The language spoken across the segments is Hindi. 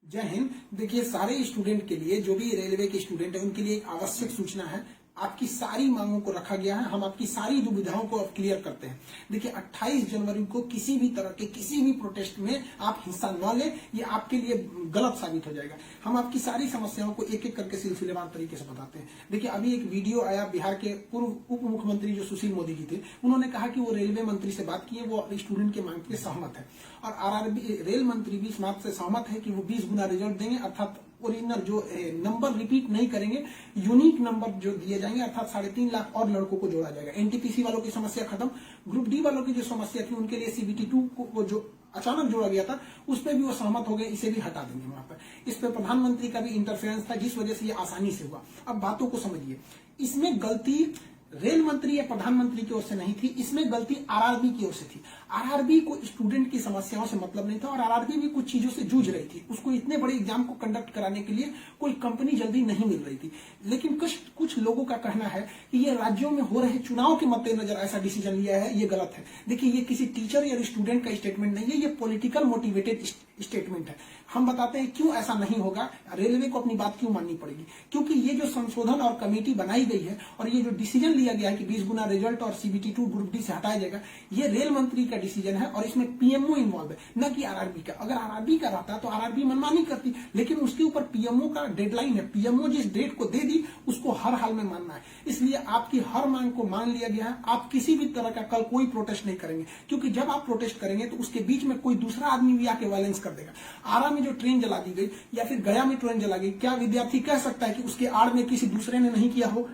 जय हिंद। देखिए, सारे स्टूडेंट के लिए, जो भी रेलवे के स्टूडेंट है, उनके लिए एक आवश्यक सूचना है। आपकी सारी मांगों को रखा गया है। हम आपकी सारी दुविधाओं को अब क्लियर करते हैं। देखिए, 28 जनवरी को किसी भी तरह के किसी भी प्रोटेस्ट में आप हिस्सा न लें, ये आपके लिए गलत साबित हो जाएगा। हम आपकी सारी समस्याओं को एक एक करके सिलसिलेवार तरीके से बताते हैं। देखिए, अभी एक वीडियो आया बिहार के पूर्व उप मुख्यमंत्री जो सुशील मोदी जी थे, उन्होंने कहा कि वो रेलवे मंत्री से बात की है, वो स्टूडेंट के मांग के सहमत है। और आरआरबी रेल मंत्री भी इस बात से सहमत है कि वो 20 गुना रिजल्ट देंगे, अर्थात ओरिजिनल जो नंबर रिपीट नहीं करेंगे, यूनिक नंबर जो दिए जाएंगे, अर्थात 3.5 लाख और लड़कों को जोड़ा जाएगा। एनटीपीसी वालों की समस्या खत्म। ग्रुप डी वालों की जो समस्या थी, उनके लिए सीबीटी 2 को जो अचानक जोड़ा गया था, उस पर भी वो सहमत हो गए, इसे भी हटा देंगे वहां पर। इस पर प्रधानमंत्री का भी इंटरफेरेंस था, जिस वजह से ये आसानी से हुआ। अब बातों को समझिए, इसमें गलती रेल मंत्री या प्रधानमंत्री की ओर से नहीं थी, इसमें गलती आरआरबी की ओर से थी। आरआरबी को स्टूडेंट की समस्याओं से मतलब नहीं था, और आरआरबी भी कुछ चीजों से जूझ रही थी। उसको इतने बड़े एग्जाम को कंडक्ट कराने के लिए कोई कंपनी जल्दी नहीं मिल रही थी। लेकिन कुछ लोगों का कहना है कि ये राज्यों में हो रहे चुनाव के मद्देनजर ऐसा डिसीजन लिया है, ये गलत है। देखिए, ये किसी टीचर या स्टूडेंट का स्टेटमेंट नहीं है, ये पॉलिटिकल मोटिवेटेड स्टेटमेंट है। हम बताते हैं क्यों ऐसा नहीं होगा, रेलवे को अपनी बात क्यों माननी पड़ेगी। क्योंकि ये जो संशोधन और कमेटी बनाई गई है, और ये जो डिसीजन लिया गया है कि 20 गुना रिजल्ट और सीबीटी 2 ग्रुप डी से हटाया जाएगा, ये रेल मंत्री का डिसीजन है, और इसमें पीएमओ इन्वॉल्व है, न कि आरआरबी का। अगर आरआरबी का रहता तो आरआरबी मनमानी करती, लेकिन उसके ऊपर पीएमओ का डेडलाइन है। पीएमओ जिस डेट को दे दी, उसको हर हाल में मानना है। इसलिए आपकी हर मांग को मान लिया गया है। आप किसी भी तरह का कल कोई प्रोटेस्ट नहीं करेंगे, क्योंकि जब आप प्रोटेस्ट करेंगे तो उसके बीच में कोई दूसरा आदमी भी आके वायलेंस कर देगा। आरा में जो ट्रेन जला दी गई, या फिर गया में ट्रेन जला गई, क्या विद्यार्थी कह सकता है कि उसके आड़ में किसी दूसरे ने नहीं किया हो?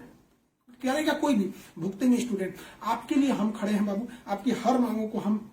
करेगा कोई भी, भुगतेंगे स्टूडेंट। आपके लिए हम खड़े हैं बाबू। आपकी हर मांगों को हम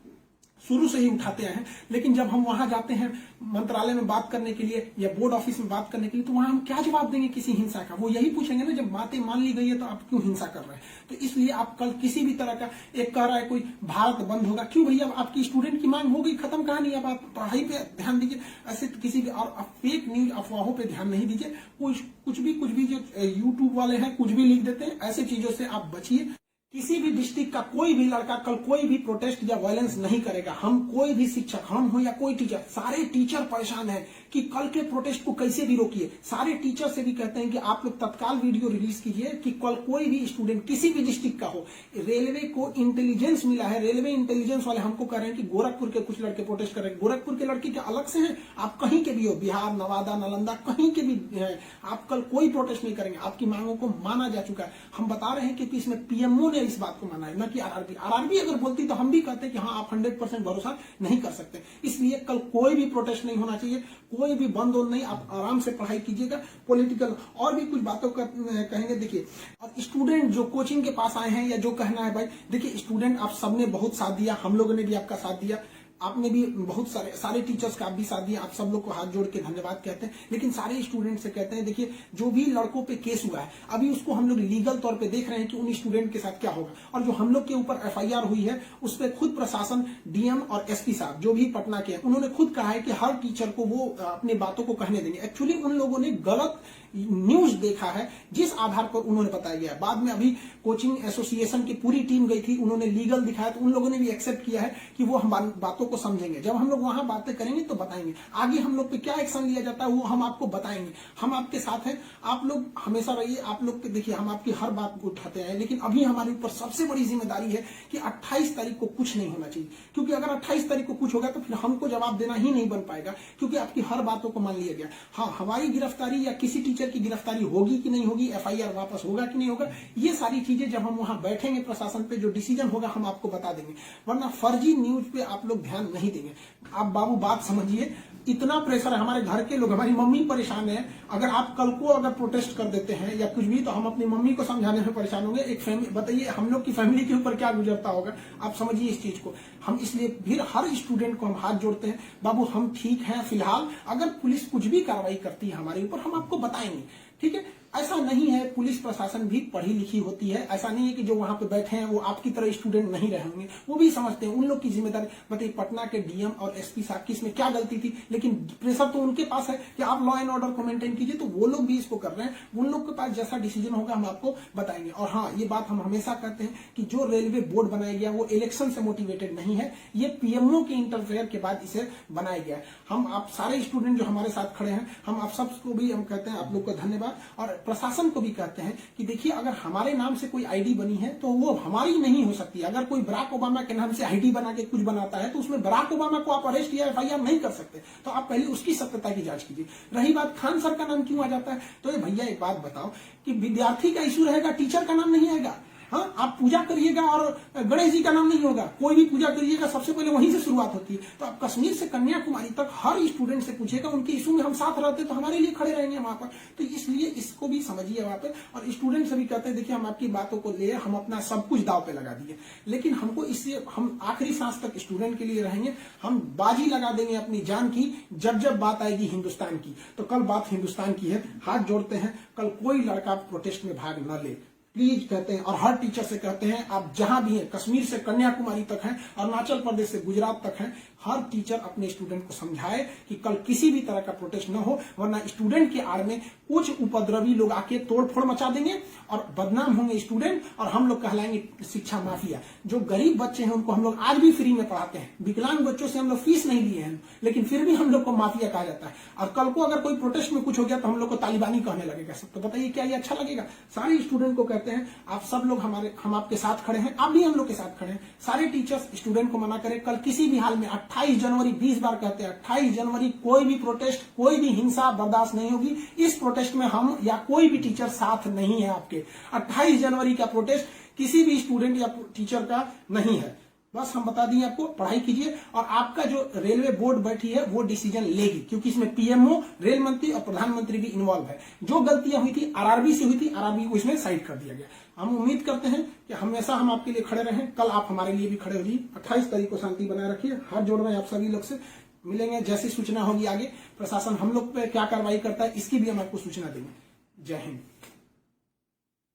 शुरू से ही उठाते हैं। लेकिन जब हम वहां जाते हैं मंत्रालय में बात करने के लिए या बोर्ड ऑफिस में बात करने के लिए, तो वहां हम क्या जवाब देंगे किसी हिंसा का? वो यही पूछेंगे ना, जब बातें मान ली गई है तो आप क्यों हिंसा कर रहे हैं? तो इसलिए आप कल किसी भी तरह का, एक कह रहा है कोई भारत बंद होगा, क्यों भैया? आपकी स्टूडेंट की मांग हो गई, खत्म कहानी। अब आप पढ़ाई पे ध्यान दीजिए, ऐसे किसी भी और फेक न्यूज अफवाहों पे ध्यान नहीं दीजिए। कुछ भी जो यूट्यूब वाले हैं कुछ भी लिख देते हैं, ऐसे चीजों से आप बचिए। किसी भी डिस्ट्रिक्ट का कोई भी लड़का कल कोई भी प्रोटेस्ट या वायलेंस नहीं करेगा। हम कोई भी शिक्षक, हम हो या कोई टीचर, सारे टीचर परेशान हैं कि कल के प्रोटेस्ट को कैसे भी रोकिए। सारे टीचर से भी कहते हैं कि आप लोग तत्काल वीडियो रिलीज कीजिए कि कल कोई भी स्टूडेंट किसी भी डिस्ट्रिक्ट का हो। रेलवे को इंटेलिजेंस मिला है, रेलवे इंटेलिजेंस वाले हमको कह रहे हैं कि गोरखपुर के कुछ लड़के प्रोटेस्ट कर रहे हैं। गोरखपुर के लड़के क्या अलग से हैं? आप कहीं के भी हो, बिहार, नवादा, नालंदा, कहीं के भी है, आप कल कोई प्रोटेस्ट नहीं करेंगे। आपकी मांगों को माना जा चुका है। हम बता रहे हैं कि इसमें पीएमओ इस बात को माना है, न कि आरआरबी। आरआरबी अगर बोलती तो हम भी कहते हैं कि हाँ, आप 100% भरोसा नहीं कर सकते। इसलिए कल कोई भी प्रोटेस्ट नहीं होना चाहिए, कोई भी बंद नहीं। आप आराम से पढ़ाई कीजिएगा। पॉलिटिकल और भी कुछ बातों का कहेंगे। देखिए, और स्टूडेंट जो कोचिंग के पास आए हैं या जो कहना है, भाई देखिए, स्टूडेंट आप सबने बहुत साथ दिया, हम लोगों ने भी आपका साथ दिया, आपने भी बहुत सारे टीचर्स का आप भी साथ दिया। आप सब लोग को हाथ जोड़ के धन्यवाद कहते हैं। लेकिन सारे स्टूडेंट से कहते हैं, देखिए, जो भी लड़कों पे केस हुआ है, अभी उसको हम लोग लीगल तौर पे देख रहे हैं कि उन स्टूडेंट के साथ क्या होगा। और जो हम लोग के ऊपर एफआईआर हुई है, उस पर खुद प्रशासन, डीएम और एसपी साहब जो भी पटना के हैं, उन्होंने खुद कहा है कि हर टीचर को वो अपनी बातों को कहने देंगे। एक्चुअली उन लोगों ने गलत न्यूज देखा है, जिस आधार पर उन्होंने बताया गया है। बाद में अभी कोचिंग एसोसिएशन की पूरी टीम गई थी, उन्होंने लीगल दिखाया, तो उन लोगों ने भी एक्सेप्ट किया है कि वो हम बातों को समझेंगे। जब हम लोग वहां बातें करेंगे तो बताएंगे। आगे हम लोग पे क्या एक्शन लिया जाता है वो हम आपको बताएंगे। हम आपके साथ हैं, आप लोग हमेशा रहिए। आप लोग के देखिए, हम आपकी हर बात को उठाते हैं। लेकिन अभी हमारे ऊपर सबसे बड़ी जिम्मेदारी है कि 28 तारीख को कुछ नहीं होना चाहिए, क्योंकि अगर 28 तारीख को कुछ होगा तो फिर हमको जवाब देना ही नहीं बन पाएगा, क्योंकि आपकी हर बातों को मान लिया गया। हाँ, हमारी गिरफ्तारी या किसी टीचर की गिरफ्तारी होगी कि नहीं होगी, एफआईआर वापस होगा कि नहीं होगा, ये सारी चीजें जब हम वहां बैठेंगे प्रशासन पे, जो डिसीजन होगा हम आपको बता देंगे। वरना फर्जी न्यूज पे आप लोग ध्यान नहीं देंगे। आप बाबू बात समझिए, इतना प्रेशर है। हमारे घर के लोग, हमारी मम्मी परेशान है। अगर आप कल को अगर प्रोटेस्ट कर देते हैं या कुछ भी, तो हम अपनी मम्मी को समझाने में परेशान होंगे। एक फैमिली, बताइए हम लोग की फैमिली के ऊपर क्या गुजरता होगा। आप समझिए इस चीज को। हम इसलिए फिर हर स्टूडेंट को हम हाथ जोड़ते हैं, बाबू हम ठीक हैं फिलहाल। अगर पुलिस कुछ भी कार्रवाई करती है हमारे ऊपर, हम आपको बताएंगे। ठीक है, ऐसा नहीं है। पुलिस प्रशासन भी पढ़ी लिखी होती है, ऐसा नहीं है कि जो वहां पे बैठे हैं वो आपकी तरह स्टूडेंट नहीं रहे होंगे, वो भी समझते हैं। उन लोग की जिम्मेदारी बताइए, पटना के डीएम और एसपी साहब की इसमें क्या गलती थी, लेकिन प्रेशर तो उनके पास है कि आप लॉ एंड ऑर्डर को मेंटेन कीजिए, तो वो लोग भी इसको कर रहे हैं। उन लोग के पास जैसा डिसीजन होगा हम आपको बताएंगे। और हाँ, ये बात हम हमेशा कहते हैं कि जो रेलवे बोर्ड बनाया गया वो इलेक्शन से मोटिवेटेड नहीं है, ये पीएमओ के इंटरफेयर के बाद इसे बनाया गया है। हम आप सारे स्टूडेंट जो हमारे साथ खड़े हैं, हम आप सबको भी हम कहते हैं आप लोग को धन्यवाद, और प्रशासन को भी कहते हैं कि देखिए, अगर हमारे नाम से कोई आईडी बनी है तो वो हमारी नहीं हो सकती। अगर कोई बराक ओबामा के नाम से आईडी बना के कुछ बनाता है तो उसमें बराक ओबामा को आप अरेस्ट या एफआईआर नहीं कर सकते, तो आप पहले उसकी सत्यता की जांच कीजिए। रही बात खान सर का नाम क्यों आ जाता है, तो ये भैया एक बात बताओ कि विद्यार्थी का इशू रहेगा, टीचर का नाम नहीं आएगा। हाँ, आप पूजा करिएगा और गणेश जी का नाम नहीं होगा, कोई भी पूजा करिएगा सबसे पहले वहीं से शुरुआत होती है। तो आप कश्मीर से कन्याकुमारी तक हर स्टूडेंट से पूछिएगा, उनके इशू में हम साथ रहते तो हमारे लिए खड़े रहेंगे वहां पर। तो इसलिए इसको भी समझिए वहां पर। और स्टूडेंट से भी कहते हैं देखिए, हम आपकी बातों को ले, हम अपना सब कुछ दाव पे लगा दिए, लेकिन हमको इससे हम आखिरी सांस तक स्टूडेंट के लिए रहेंगे। हम बाजी लगा देंगे अपनी जान की, जब जब बात आएगी हिंदुस्तान की। तो कल बात हिंदुस्तान की है, हाथ जोड़ते हैं, कल कोई लड़का प्रोटेस्ट में भाग न ले प्लीज, कहते हैं। और हर टीचर से कहते हैं, आप जहां भी हैं, कश्मीर से कन्याकुमारी तक हैं, अरुणाचल प्रदेश से गुजरात तक हैं, हर टीचर अपने स्टूडेंट को समझाए कि कल किसी भी तरह का प्रोटेस्ट न हो, वरना स्टूडेंट के आड़ में कुछ उपद्रवी लोग आके तोड़फोड़ मचा देंगे और बदनाम होंगे स्टूडेंट, और हम लोग कहलाएंगे शिक्षा माफिया। जो गरीब बच्चे हैं उनको हम लोग आज भी फ्री में पढ़ाते हैं, विकलांग बच्चों से हम लोग फीस नहीं लिए हैं, लेकिन फिर भी हम लोग को माफिया कहा जाता है। और कल को अगर कोई प्रोटेस्ट में कुछ हो गया तो हम लोग को तालिबानी कहने लगेगा सब। तो बताइए क्या ये अच्छा लगेगा? सारे स्टूडेंट को कहते हैं, आप सब लोग हम आपके साथ खड़े हैं, आप भी हम लोग के साथ खड़े हैं। सारे टीचर्स स्टूडेंट को मना करें, कल किसी भी हाल में 28 जनवरी 20 बार कहते हैं, 28 जनवरी कोई भी प्रोटेस्ट, कोई भी हिंसा बर्दाश्त नहीं होगी। इस प्रोटेस्ट में हम या कोई भी टीचर साथ नहीं है आपके। 28 जनवरी का प्रोटेस्ट किसी भी स्टूडेंट या टीचर का नहीं है। बस हम बता दिए आपको, पढ़ाई कीजिए, और आपका जो रेलवे बोर्ड बैठी है वो डिसीजन लेगी, क्योंकि इसमें पीएमओ, रेल मंत्री और प्रधानमंत्री भी इन्वॉल्व है। जो गलतियां हुई थी आरआरबी से हुई थी, आरआरबी को इसमें साइड कर दिया गया। हम उम्मीद करते हैं कि हमेशा हम आपके लिए खड़े रहें, कल आप हमारे लिए भी खड़े हो जाइए। 28 तारीख को शांति बनाए रखिए। हाथ जोड़ रहे हैं आप सभी लोग से, मिलेंगे जैसी सूचना होगी आगे, प्रशासन हम लोग पे क्या कार्रवाई करता है इसकी भी हम आपको सूचना देंगे। जय हिंद।